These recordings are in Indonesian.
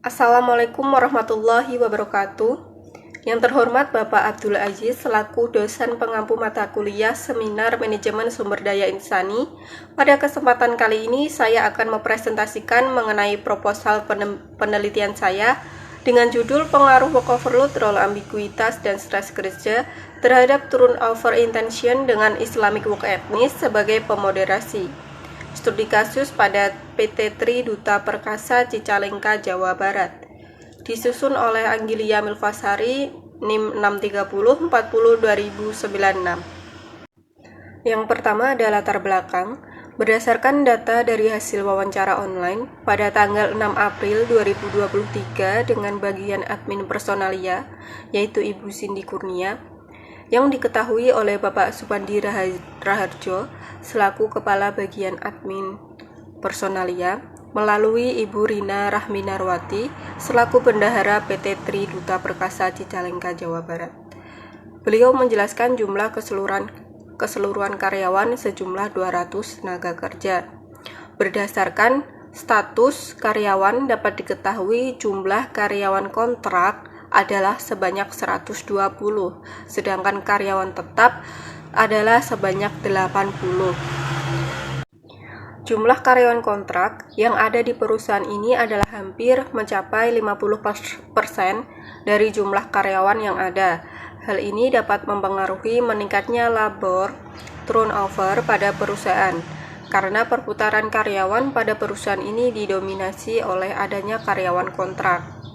Assalamualaikum warahmatullahi wabarakatuh. Yang terhormat Bapak Abdul Aziz selaku dosen pengampu mata kuliah Seminar Manajemen Sumber Daya Insani. Pada kesempatan kali ini saya akan mempresentasikan mengenai proposal penelitian saya dengan judul Pengaruh Work Overload, Role Ambiguitas, dan Stres Kerja terhadap Turnover Intention dengan Islamic Work Ethics sebagai pemoderasi. Studi kasus pada PT Tri Duta Perkasa Cicalengka, Jawa Barat. Disusun oleh Anggilia Milvasari, NIM 630402096. Yang pertama adalah latar belakang. Berdasarkan data dari hasil wawancara online pada tanggal 6 April 2023 dengan bagian admin personalia, yaitu Ibu Cindy Kurnia, yang diketahui oleh Bapak Supandi Raharjo selaku Kepala Bagian Admin Personalia, melalui Ibu Rina Rahminarwati selaku Bendahara PT Tri Duta Perkasa Cicalengka, Jawa Barat. Beliau menjelaskan jumlah keseluruhan karyawan sejumlah 200 tenaga kerja. Berdasarkan status karyawan dapat diketahui jumlah karyawan kontrak adalah sebanyak 120, sedangkan karyawan tetap adalah sebanyak 80. Jumlah karyawan kontrak yang ada di perusahaan ini adalah hampir mencapai 50% dari jumlah karyawan yang ada. Hal ini dapat mempengaruhi meningkatnya labor turnover pada perusahaan, karena perputaran karyawan pada perusahaan ini didominasi oleh adanya karyawan kontrak.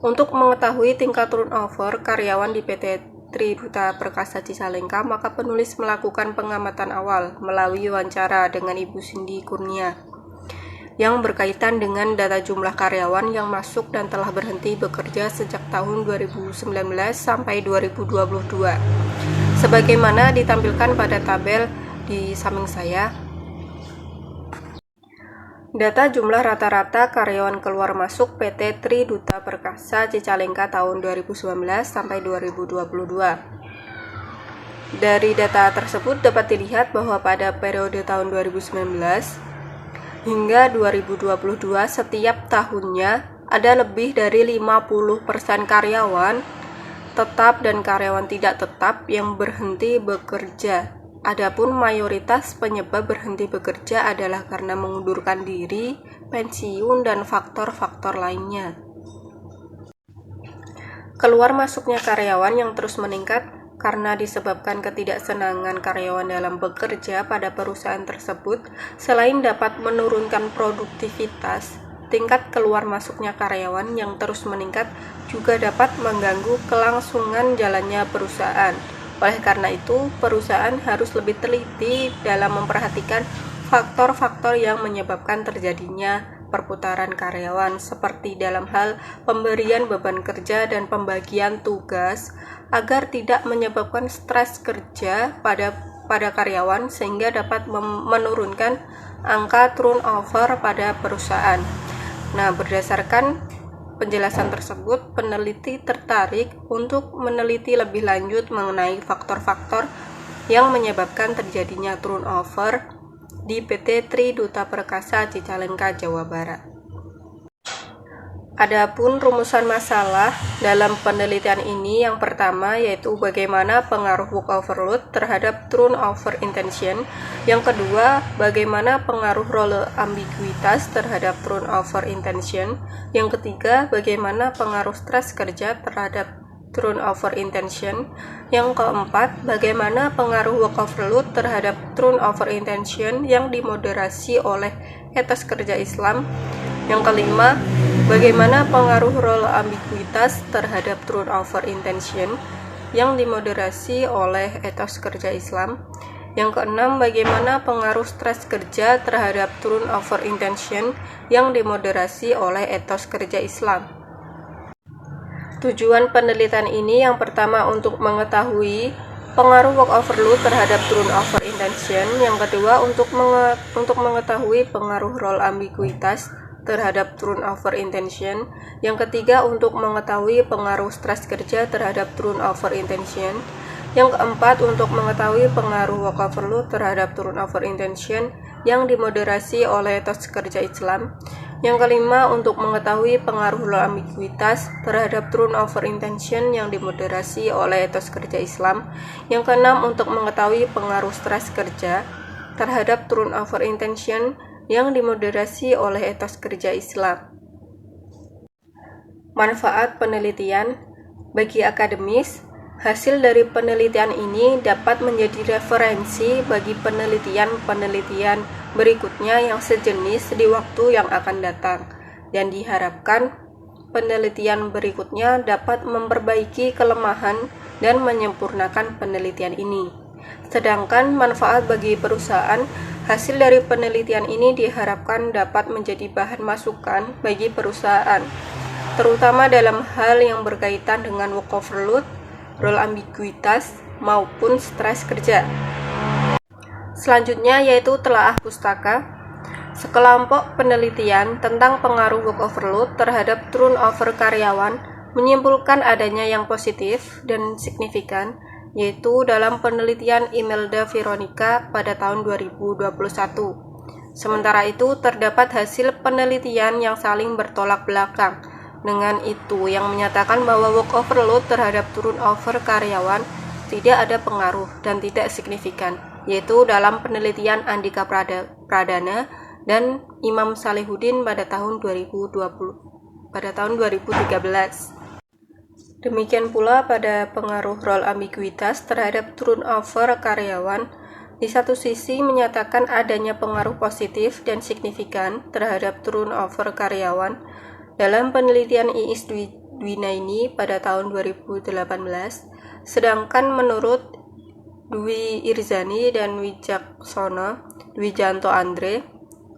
Untuk mengetahui tingkat turnover karyawan di PT Tri Duta Perkasa Cicalengka, maka penulis melakukan pengamatan awal melalui wawancara dengan Ibu Cindy Kurnia yang berkaitan dengan data jumlah karyawan yang masuk dan telah berhenti bekerja sejak tahun 2019 sampai 2022. Sebagaimana ditampilkan pada tabel di samping saya. Data jumlah rata-rata karyawan keluar masuk PT Tri Duta Perkasa Cicalengka tahun 2019 sampai 2022. Dari data tersebut dapat dilihat bahwa pada periode tahun 2019 hingga 2022 setiap tahunnya ada lebih dari 50% karyawan tetap dan karyawan tidak tetap yang berhenti bekerja. Adapun mayoritas penyebab berhenti bekerja adalah karena mengundurkan diri, pensiun, dan faktor-faktor lainnya. Keluar masuknya karyawan yang terus meningkat karena disebabkan ketidaksenangan karyawan dalam bekerja pada perusahaan tersebut. Selain dapat menurunkan produktivitas, tingkat keluar masuknya karyawan yang terus meningkat juga dapat mengganggu kelangsungan jalannya perusahaan. Oleh karena itu, perusahaan harus lebih teliti dalam memperhatikan faktor-faktor yang menyebabkan terjadinya perputaran karyawan, seperti dalam hal pemberian beban kerja dan pembagian tugas, agar tidak menyebabkan stres kerja pada karyawan sehingga dapat menurunkan angka turnover pada perusahaan. Nah, berdasarkan penjelasan tersebut, peneliti tertarik untuk meneliti lebih lanjut mengenai faktor-faktor yang menyebabkan terjadinya turnover di PT Tri Duta Perkasa Cicalengka, Jawa Barat. Adapun rumusan masalah dalam penelitian ini yang pertama yaitu bagaimana pengaruh work overload terhadap turnover intention, yang kedua bagaimana pengaruh role ambiguitas terhadap turnover intention, yang ketiga bagaimana pengaruh stres kerja terhadap turnover intention, yang keempat bagaimana pengaruh work overload terhadap turnover intention yang dimoderasi oleh etos kerja Islam, yang kelima bagaimana pengaruh role ambiguitas terhadap turnover intention yang dimoderasi oleh etos kerja Islam, yang keenam bagaimana pengaruh stres kerja terhadap turnover intention yang dimoderasi oleh etos kerja Islam. Tujuan penelitian ini yang pertama untuk mengetahui pengaruh work overload terhadap turnover intention, yang kedua untuk mengetahui pengaruh role ambiguitas terhadap turnover intention, yang ketiga untuk mengetahui pengaruh stres kerja terhadap turnover intention, yang keempat untuk mengetahui pengaruh work overload terhadap turnover intention yang dimoderasi oleh etos kerja Islam, Yang kelima, untuk mengetahui pengaruh low ambiguitas terhadap turnover intention yang dimoderasi oleh etos kerja Islam. Yang keenam, untuk mengetahui pengaruh stres kerja terhadap turnover intention yang dimoderasi oleh etos kerja Islam. Manfaat penelitian bagi akademis. Hasil dari penelitian ini dapat menjadi referensi bagi penelitian-penelitian berikutnya yang sejenis di waktu yang akan datang, dan diharapkan penelitian berikutnya dapat memperbaiki kelemahan dan menyempurnakan penelitian ini. Sedangkan manfaat bagi perusahaan, hasil dari penelitian ini diharapkan dapat menjadi bahan masukan bagi perusahaan, terutama dalam hal yang berkaitan dengan work overload, role ambiguitas, maupun stres kerja. Selanjutnya yaitu telaah pustaka. Sekelompok penelitian tentang pengaruh work overload terhadap turnover karyawan menyimpulkan adanya yang positif dan signifikan, yaitu dalam penelitian Imelda Veronica pada tahun 2021. Sementara itu, terdapat hasil penelitian yang saling bertolak belakang. Dengan itu, yang menyatakan bahwa work overload terhadap turnover karyawan tidak ada pengaruh dan tidak signifikan, yaitu dalam penelitian Andika Pradana dan Imam Salihuddin pada tahun 2013. Demikian pula pada pengaruh role ambiguitas terhadap turnover karyawan, di satu sisi menyatakan adanya pengaruh positif dan signifikan terhadap turnover karyawan dalam penelitian Iis Dwinaini pada tahun 2018, sedangkan menurut Dwi Irzani dan Wijanto Andre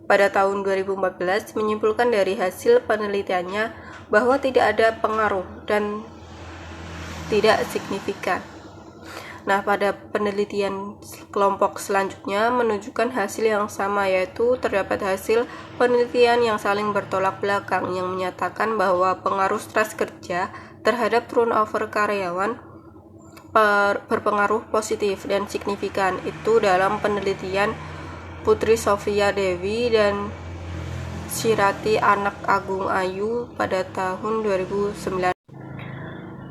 pada tahun 2014 menyimpulkan dari hasil penelitiannya bahwa tidak ada pengaruh dan tidak signifikan. Nah, pada penelitian kelompok selanjutnya menunjukkan hasil yang sama, yaitu terdapat hasil penelitian yang saling bertolak belakang yang menyatakan bahwa pengaruh stres kerja terhadap turnover karyawan berpengaruh positif dan signifikan, itu dalam penelitian Putri Sofia Dewi dan Shirati Anak Agung Ayu pada tahun 2009.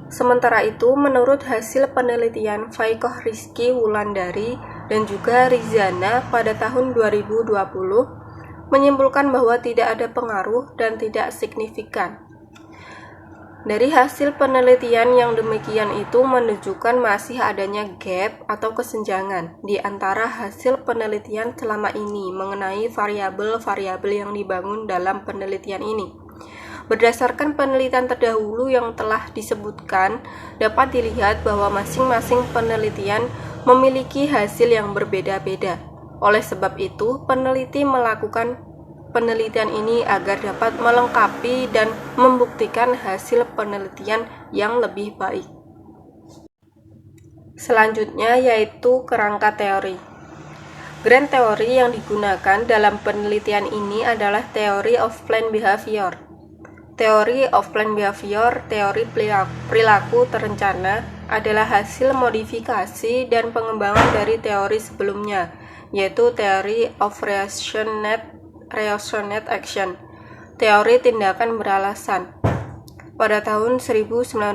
Sementara itu, menurut hasil penelitian Faikoh Rizky Wulandari dan juga Rizana pada tahun 2020, menyimpulkan bahwa tidak ada pengaruh dan tidak signifikan. Dari hasil penelitian yang demikian itu menunjukkan masih adanya gap atau kesenjangan di antara hasil penelitian selama ini mengenai variabel-variabel yang dibangun dalam penelitian ini. Berdasarkan penelitian terdahulu yang telah disebutkan, dapat dilihat bahwa masing-masing penelitian memiliki hasil yang berbeda-beda. Oleh sebab itu, peneliti melakukan penelitian ini agar dapat melengkapi dan membuktikan hasil penelitian yang lebih baik. Selanjutnya yaitu kerangka teori. Grand teori yang digunakan dalam penelitian ini adalah Theory of Planned Behavior. Theory of Planned Behavior, teori perilaku terencana, adalah hasil modifikasi dan pengembangan dari teori sebelumnya, yaitu Theory of Reasoned Action, teori tindakan beralasan, pada tahun 1991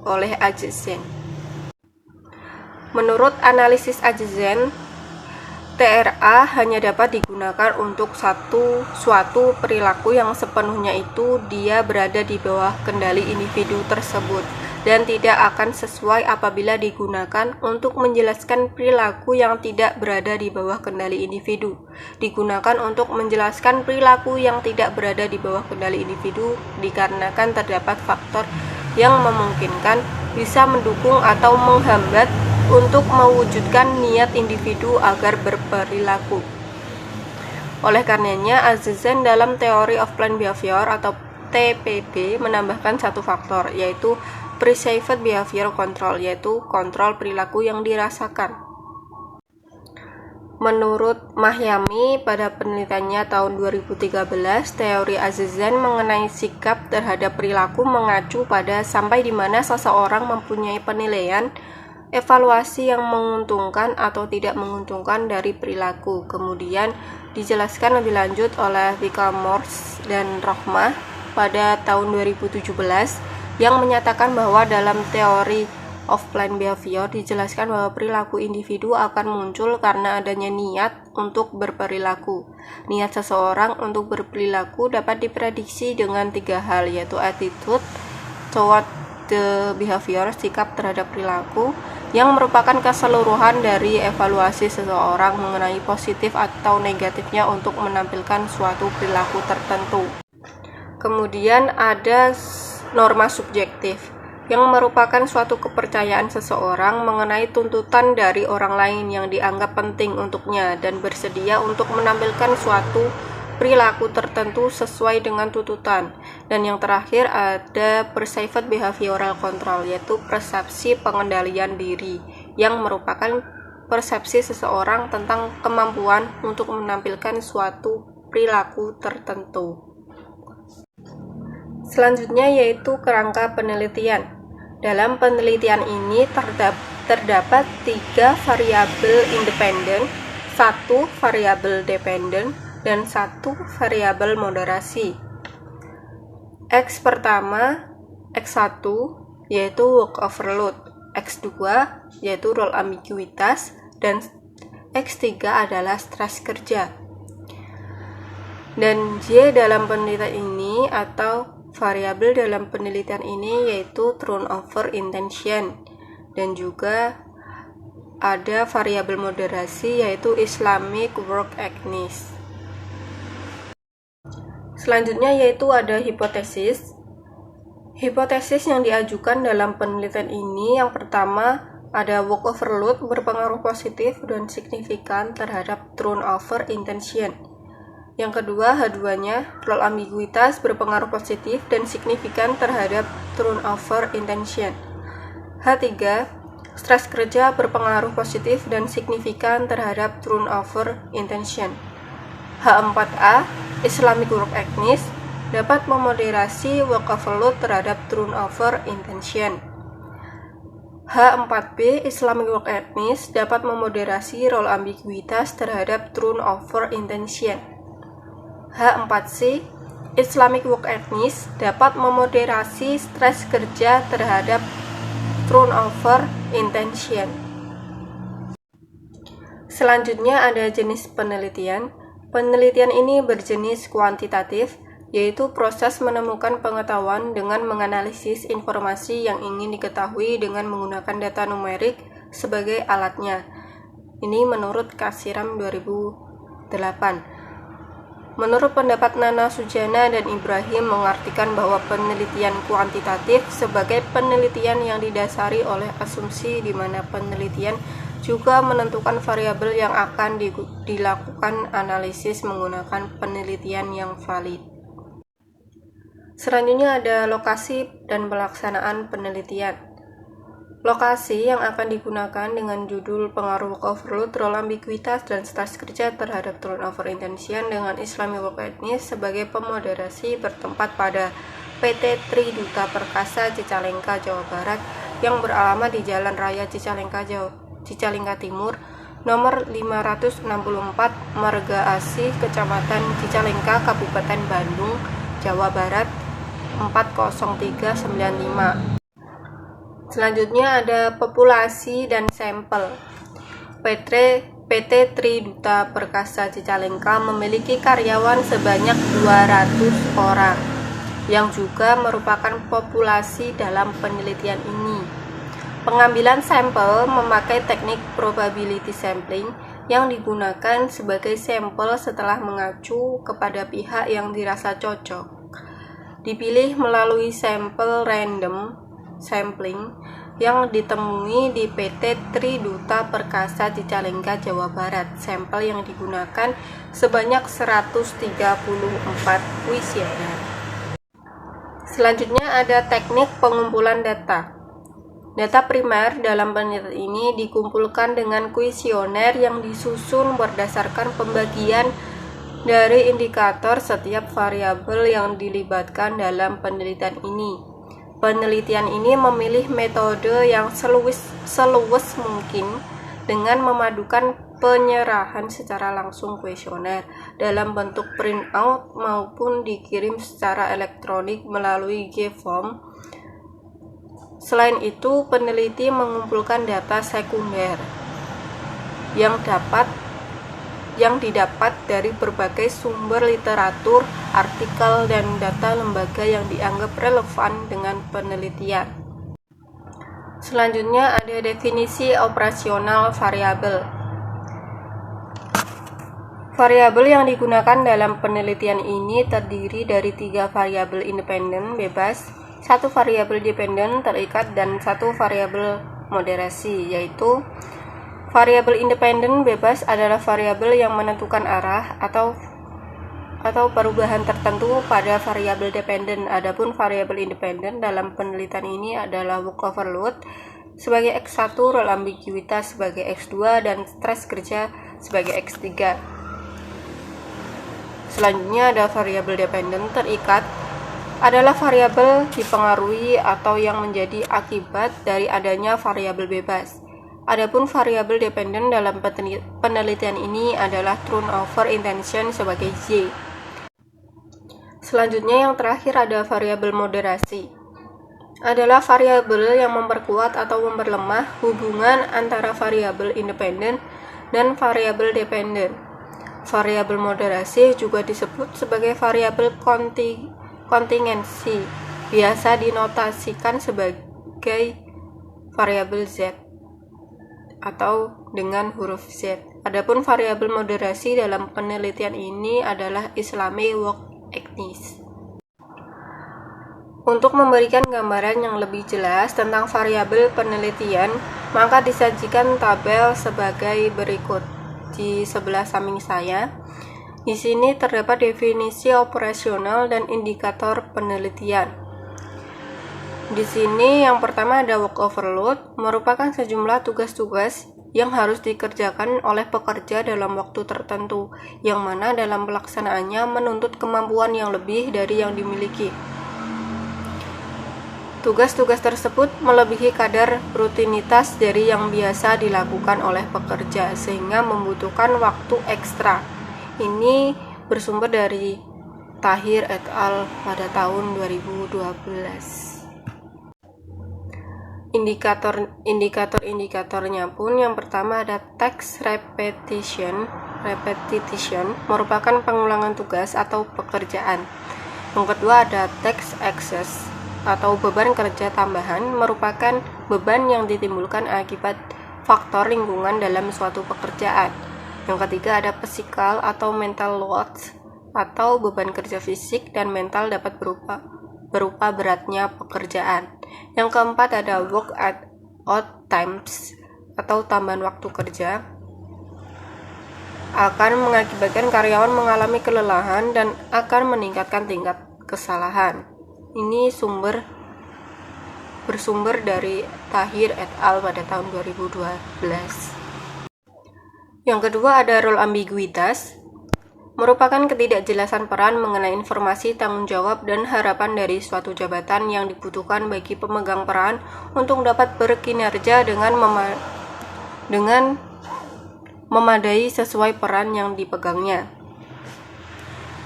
oleh Ajezen. Menurut analisis Ajezen, TRA hanya dapat digunakan untuk suatu perilaku yang sepenuhnya itu dia berada di bawah kendali individu tersebut dan tidak akan sesuai apabila digunakan untuk menjelaskan perilaku yang tidak berada di bawah kendali individu. Digunakan untuk menjelaskan perilaku yang tidak berada di bawah kendali individu dikarenakan terdapat faktor yang memungkinkan bisa mendukung atau menghambat untuk mewujudkan niat individu agar berperilaku. Oleh karenanya, Ajezen dalam Theory of Planned Behavior atau TPB menambahkan satu faktor, yaitu Perceived Behavior Control, yaitu kontrol perilaku yang dirasakan. Menurut Mahyami pada penelitiannya tahun 2013, teori Ajezen mengenai sikap terhadap perilaku mengacu pada sampai di mana seseorang mempunyai penilaian evaluasi yang menguntungkan atau tidak menguntungkan dari perilaku. Kemudian dijelaskan lebih lanjut oleh Wickham-Morse dan Rohmah pada tahun 2017 yang menyatakan bahwa dalam teori of planned behavior dijelaskan bahwa perilaku individu akan muncul karena adanya niat untuk berperilaku. Niat seseorang untuk berperilaku dapat diprediksi dengan 3 hal, yaitu attitude toward the behavior, sikap terhadap perilaku, yang merupakan keseluruhan dari evaluasi seseorang mengenai positif atau negatifnya untuk menampilkan suatu perilaku tertentu. Kemudian ada norma subjektif, yang merupakan suatu kepercayaan seseorang mengenai tuntutan dari orang lain yang dianggap penting untuknya dan bersedia untuk menampilkan suatu perilaku tertentu sesuai dengan tuntutan. Dan yang terakhir ada perceived behavioral control, yaitu persepsi pengendalian diri, yang merupakan persepsi seseorang tentang kemampuan untuk menampilkan suatu perilaku tertentu. Selanjutnya yaitu kerangka penelitian. Dalam penelitian ini terdapat 3 variabel independen, 1 variabel dependen, dan 1 variabel moderasi. X pertama, X1 yaitu work overload, X2 yaitu role ambiguitas, dan X3 adalah stres kerja. Dan Y dalam penelitian ini atau variabel dalam penelitian ini yaitu turnover intention, dan juga ada variabel moderasi yaitu Islamic work ethics. Selanjutnya yaitu ada hipotesis. Hipotesis yang diajukan dalam penelitian ini yang pertama ada work overload berpengaruh positif dan signifikan terhadap turnover intention. Yang kedua, H2-nya, role ambiguitas berpengaruh positif dan signifikan terhadap turnover intention. H3, stres kerja berpengaruh positif dan signifikan terhadap turnover intention. H4A, Islamic work ethics dapat memoderasi work overload terhadap turnover intention. H4B, Islamic work ethics dapat memoderasi role ambiguitas terhadap turnover intention. H4C, Islamic work ethics dapat memoderasi stres kerja terhadap turnover intention. Selanjutnya ada jenis penelitian. Penelitian ini berjenis kuantitatif, yaitu proses menemukan pengetahuan dengan menganalisis informasi yang ingin diketahui dengan menggunakan data numerik sebagai alatnya. Ini menurut Kasiram 2008. Menurut pendapat Nana Sujana dan Ibrahim mengartikan bahwa penelitian kuantitatif sebagai penelitian yang didasari oleh asumsi di mana penelitian juga menentukan variabel yang akan dilakukan analisis menggunakan penelitian yang valid. Selanjutnya ada lokasi dan pelaksanaan penelitian. Lokasi yang akan digunakan dengan judul pengaruh work overload, role ambiguitas, dan stres kerja terhadap turnover intention dengan Islamic work ethics sebagai pemoderasi bertempat pada PT Tri Duta Perkasa Cicalengka, Jawa Barat yang beralamat di Jalan Raya Cicalengka Timur, nomor 564, Marga Asih, Kecamatan Cicalengka, Kabupaten Bandung, Jawa Barat 40395. Selanjutnya ada populasi dan sampel. PT Tri Duta Perkasa Cicalengka memiliki karyawan sebanyak 200 orang, yang juga merupakan populasi dalam penelitian ini. Pengambilan sampel memakai teknik probability sampling yang digunakan sebagai sampel setelah mengacu kepada pihak yang dirasa cocok. Dipilih melalui sampel random sampling yang ditemui di PT Tri Duta Perkasa Cicalengka, Jawa Barat. Sampel yang digunakan sebanyak 134 kuesioner. Selanjutnya ada teknik pengumpulan data. Data primer dalam penelitian ini dikumpulkan dengan kuesioner yang disusun berdasarkan pembagian dari indikator setiap variabel yang dilibatkan dalam penelitian ini. Penelitian ini memilih metode yang seluwes mungkin dengan memadukan penyerahan secara langsung kuesioner dalam bentuk printout maupun dikirim secara elektronik melalui G-form. Selain itu, peneliti mengumpulkan data sekunder yang didapat dari berbagai sumber literatur, artikel, dan data lembaga yang dianggap relevan dengan penelitian. Selanjutnya ada definisi operasional variabel. Variabel yang digunakan dalam penelitian ini terdiri dari 3 variabel independen bebas, 1 variabel dependen terikat, dan 1 variabel moderasi, yaitu variabel independen bebas adalah variabel yang menentukan arah atau perubahan tertentu pada variabel dependen. Adapun variabel independen dalam penelitian ini adalah work overload sebagai X1, role ambiguitas sebagai X2, dan stres kerja sebagai X3. Selanjutnya ada variabel dependen terikat adalah variabel dipengaruhi atau yang menjadi akibat dari adanya variabel bebas. Adapun variabel dependen dalam penelitian ini adalah turnover intention sebagai Y. Selanjutnya yang terakhir ada variabel moderasi. Adalah variabel yang memperkuat atau memperlemah hubungan antara variabel independen dan variabel dependen. Variabel moderasi juga disebut sebagai variabel kontingensi, biasa dinotasikan sebagai variabel Z atau dengan huruf Z. Adapun variabel moderasi dalam penelitian ini adalah Islami work ethics. Untuk memberikan gambaran yang lebih jelas tentang variabel penelitian, maka disajikan tabel sebagai berikut. Di sebelah samping saya, di sini terdapat definisi operasional dan indikator penelitian. Di sini yang pertama ada work overload, merupakan sejumlah tugas-tugas yang harus dikerjakan oleh pekerja dalam waktu tertentu, yang mana dalam pelaksanaannya menuntut kemampuan yang lebih dari yang dimiliki. Tugas-tugas tersebut melebihi kadar rutinitas dari yang biasa dilakukan oleh pekerja, sehingga membutuhkan waktu ekstra. Ini bersumber dari Tahir et al. Pada tahun 2012. Indikator-indikatornya pun yang pertama ada task repetition merupakan pengulangan tugas atau pekerjaan. Yang kedua ada task excess atau beban kerja tambahan, merupakan beban yang ditimbulkan akibat faktor lingkungan dalam suatu pekerjaan. Yang ketiga ada physical atau mental load atau beban kerja fisik dan mental dapat berupa beratnya pekerjaan. Yang keempat ada work at odd times atau tambahan waktu kerja, akan mengakibatkan karyawan mengalami kelelahan dan akan meningkatkan tingkat kesalahan. Ini bersumber dari Tahir et al. Pada tahun 2012. Yang kedua ada role ambiguitas, merupakan ketidakjelasan peran mengenai informasi, tanggung jawab, dan harapan dari suatu jabatan yang dibutuhkan bagi pemegang peran untuk dapat berkinerja dengan memadai sesuai peran yang dipegangnya.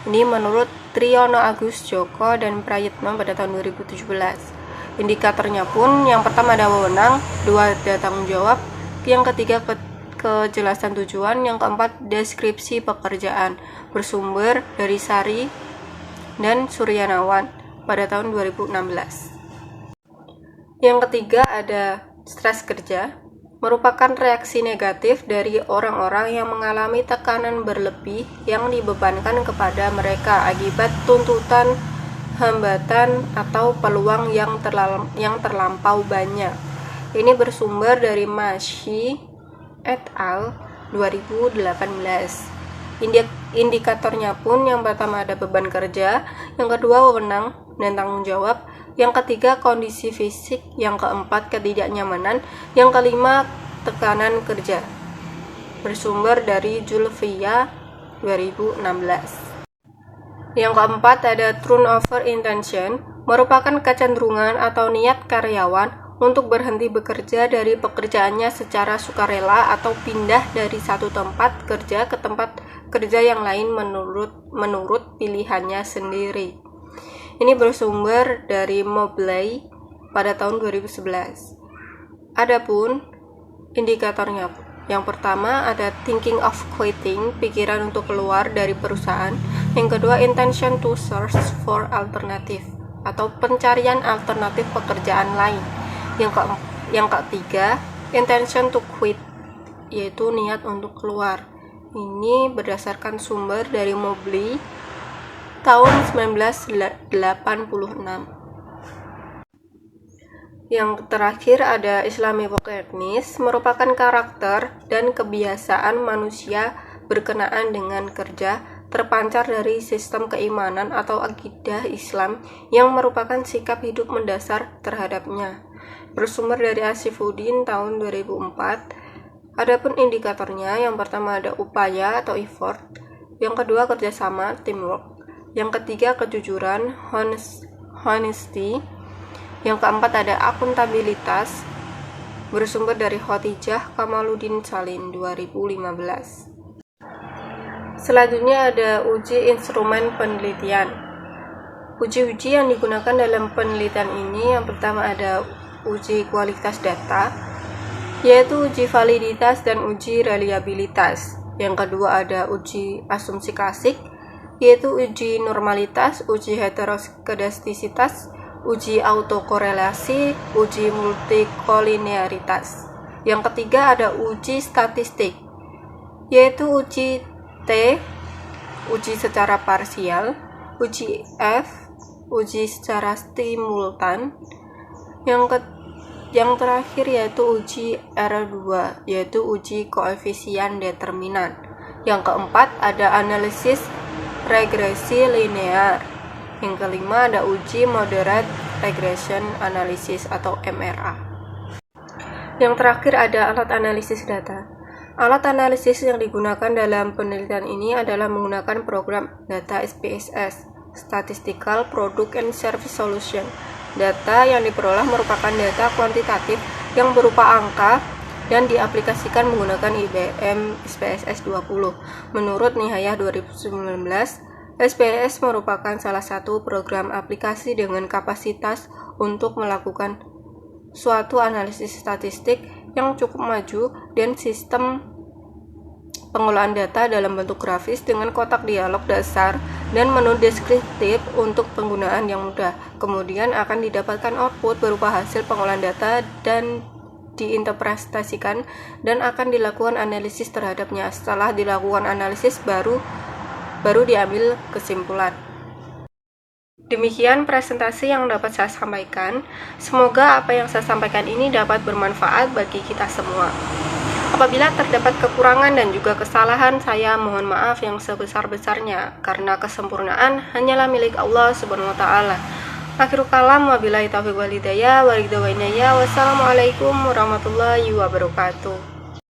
Ini menurut Triyono Agus Joko dan Prayitno pada tahun 2017. Indikatornya pun yang pertama ada wewenang, dua ada tanggung jawab, yang ketiga kejelasan tujuan, yang keempat deskripsi pekerjaan, bersumber dari Sari dan Suryanawan pada tahun 2016. Yang ketiga ada stres kerja, merupakan reaksi negatif dari orang-orang yang mengalami tekanan berlebih yang dibebankan kepada mereka akibat tuntutan, hambatan, atau peluang yang terlampau banyak. Ini bersumber dari Masyi et al. 2018. Indikatornya pun yang pertama ada beban kerja, yang kedua wewenang dan tanggung jawab, yang ketiga kondisi fisik, yang keempat ketidaknyamanan, yang kelima tekanan kerja. Bersumber dari Julfia 2016. Yang keempat ada turnover intention, merupakan kecenderungan atau niat karyawan untuk berhenti bekerja dari pekerjaannya secara sukarela atau pindah dari satu tempat kerja ke tempat kerja yang lain menurut pilihannya sendiri. Ini bersumber dari Mobley pada tahun 2011. Adapun indikatornya, yang pertama ada thinking of quitting, pikiran untuk keluar dari perusahaan. Yang kedua, intention to search for alternative, atau pencarian alternatif pekerjaan lain. Yang ketiga, intention to quit, yaitu niat untuk keluar. Ini berdasarkan sumber dari Mobley tahun 1986. Yang terakhir ada Islamic awareness, merupakan karakter dan kebiasaan manusia berkenaan dengan kerja, terpancar dari sistem keimanan atau akidah Islam yang merupakan sikap hidup mendasar terhadapnya. Bersumber dari Asifuddin tahun 2004. Adapun indikatornya, yang pertama ada upaya atau effort, yang kedua kerjasama, teamwork, yang ketiga kejujuran, honesty, yang keempat ada akuntabilitas, bersumber dari Khotijah Kamaluddin Salim 2015. Selanjutnya ada uji instrumen penelitian. Uji-uji yang digunakan dalam penelitian ini, yang pertama ada uji kualitas data, yaitu uji validitas dan uji reliabilitas. Yang kedua ada uji asumsi klasik, yaitu uji normalitas, uji heteroskedastisitas, uji autokorelasi, uji multikolinearitas. Yang ketiga ada uji statistik, yaitu uji T, uji secara parsial, uji F, uji secara simultan. Yang terakhir yaitu uji R2, yaitu uji koefisien determinan. Yang keempat ada analisis regresi linear. Yang kelima ada uji moderate regression analysis atau MRA. Yang terakhir ada alat analisis data. Alat analisis yang digunakan dalam penelitian ini adalah menggunakan program data SPSS, Statistical Product and Service Solution. Data yang diperoleh merupakan data kuantitatif yang berupa angka dan diaplikasikan menggunakan IBM SPSS 20. Menurut Nihayah 2019, SPSS merupakan salah satu program aplikasi dengan kapasitas untuk melakukan suatu analisis statistik yang cukup maju dan sistem pengolahan data dalam bentuk grafis dengan kotak dialog dasar dan menu deskriptif untuk penggunaan yang mudah. Kemudian akan didapatkan output berupa hasil pengolahan data dan diinterpretasikan dan akan dilakukan analisis terhadapnya. Setelah dilakukan analisis baru diambil kesimpulan. Demikian presentasi yang dapat saya sampaikan. Semoga apa yang saya sampaikan ini dapat bermanfaat bagi kita semua. Apabila terdapat kekurangan dan juga kesalahan, saya mohon maaf yang sebesar-besarnya, karena kesempurnaan hanyalah milik Allah Subhanahu wa taala. Akhirul kalam, wabillahi taufiq wal hidayah, wassalamualaikum warahmatullahi wabarakatuh.